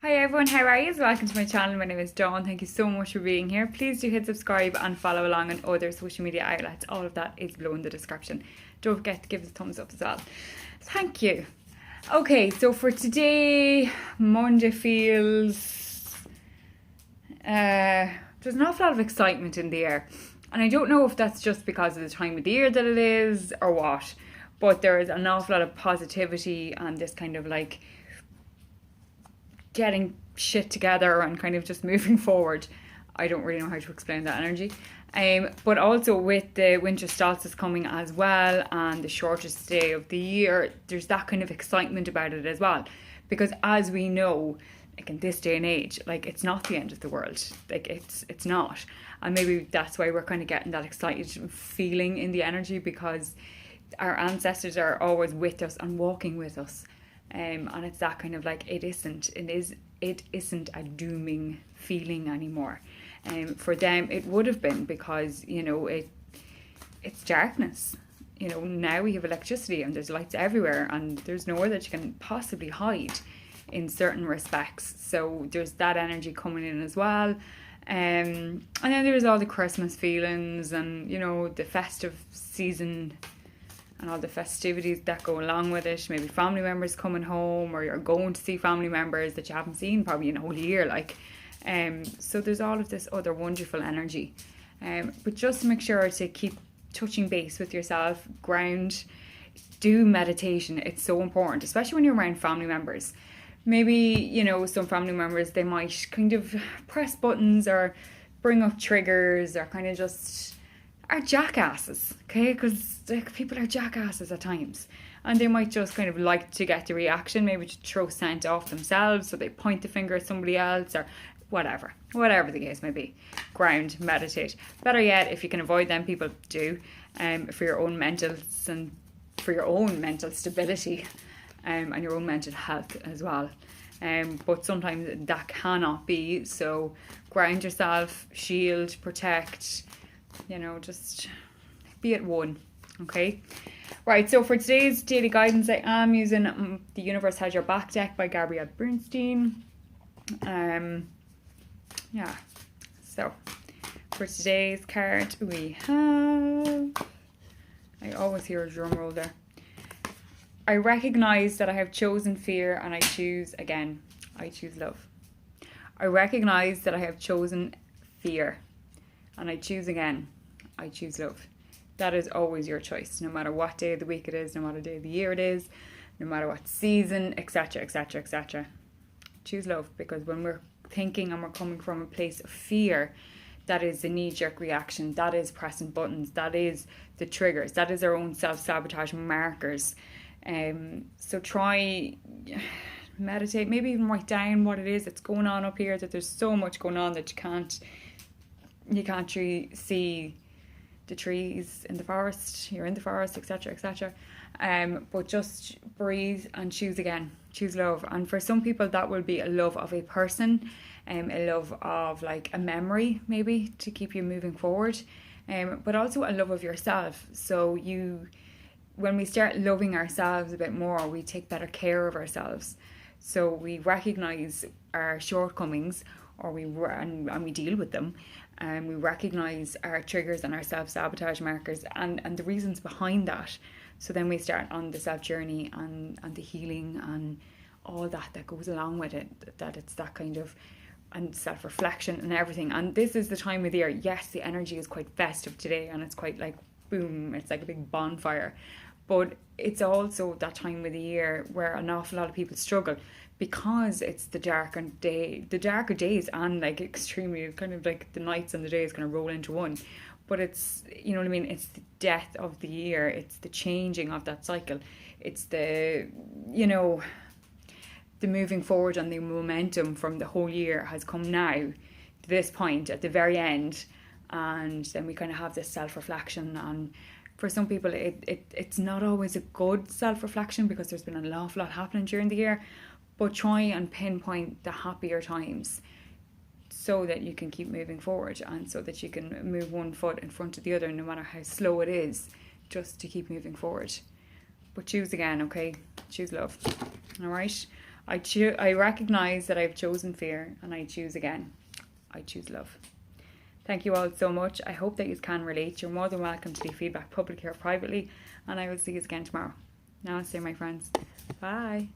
Hi everyone, how are you? Welcome to my channel. My name is Dawn. Thank you so much for being here. Please do hit subscribe and follow along on other social media outlets. All of that is below in the description. Don't forget to give us a thumbs up as well. Thank you. Okay, so for today, Monday feels there's an awful lot of excitement in the air. And I don't know if that's just because of the time of the year that it is or what, but there is an awful lot of positivity and this kind of like getting shit together and kind of just moving forward. I don't really know how to explain that energy. But also with the winter solstice coming as well and the shortest day of the year, there's that kind of excitement about it as well. Because as we know, like in this day and age, like it's not the end of the world. Like it's not. And maybe that's why we're kind of getting that excited feeling in the energy, because our ancestors are always with us and walking with us. And it's that kind of like it isn't a dooming feeling anymore. For them it would have been, because it's darkness. Now we have electricity and there's lights everywhere and there's nowhere that you can possibly hide in certain respects. So there's that energy coming in as well. And then there's all the Christmas feelings and the festive season and all the festivities that go along with it. Maybe family members coming home, or you're going to see family members that you haven't seen probably in a whole year. So there's all of this other wonderful energy. But just make sure to keep touching base with yourself, ground, do meditation. It's so important, especially when you're around family members. Maybe, some family members, they might kind of press buttons or bring up triggers or kind of just are jackasses, okay? Because people are jackasses at times, and they might just kind of like to get the reaction, maybe to throw scent off themselves, so they point the finger at somebody else or whatever the case may be. Ground, meditate. Better yet, if you can avoid them, people do, for your own mental stability, and your own mental health as well. But sometimes that cannot be. So ground yourself, shield, protect. Just be at one. Okay. Right, so for today's daily guidance, I am using The Universe Has Your Back deck by Gabrielle Bernstein. Yeah. So for today's card, we have, I always hear a drum roll there. I recognize that I have chosen fear and I choose again. I choose love. I recognize that I have chosen fear and I choose again. I choose love. That is always your choice, no matter what day of the week it is, no matter what day of the year it is, no matter what season, etc., etc., etc. Choose love, because when we're thinking and we're coming from a place of fear, that is the knee-jerk reaction, that is pressing buttons, that is the triggers, that is our own self-sabotage markers. So try meditate, maybe even write down what it is that's going on up here, that there's so much going on that you can't see the trees in the forest, you're in the forest, etc., etc. But just breathe and choose again. Choose love. And for some people that will be a love of a person, a love of like a memory maybe to keep you moving forward, but also a love of yourself. So when we start loving ourselves a bit more, we take better care of ourselves. So we recognize our shortcomings, or and we deal with them, and we recognize our triggers and our self-sabotage markers and the reasons behind that. So then we start on the self journey and the healing and all that goes along with it, that it's that kind of, and self-reflection and everything. And this is the time of the year, yes, the energy is quite festive today and it's quite like boom, it's like a big bonfire, but it's also that time of the year where an awful lot of people struggle, because it's the darker days, and like extremely kind of like the nights and the days kind of roll into one. But it's, you know what I mean, it's the death of the year, it's the changing of that cycle, it's the moving forward, and the momentum from the whole year has come now to this point at the very end. And then we kind of have this self-reflection, and for some people it's not always a good self-reflection, because there's been an awful lot happening during the year. But try and pinpoint the happier times so that you can keep moving forward, and so that you can move one foot in front of the other, no matter how slow it is, just to keep moving forward. But choose again, okay? Choose love. All right. I recognize that I've chosen fear, and I choose again. I choose love. Thank you all so much. I hope that you can relate. You're more than welcome to leave feedback publicly or privately, and I will see you again tomorrow. Namaste, my friends. Bye.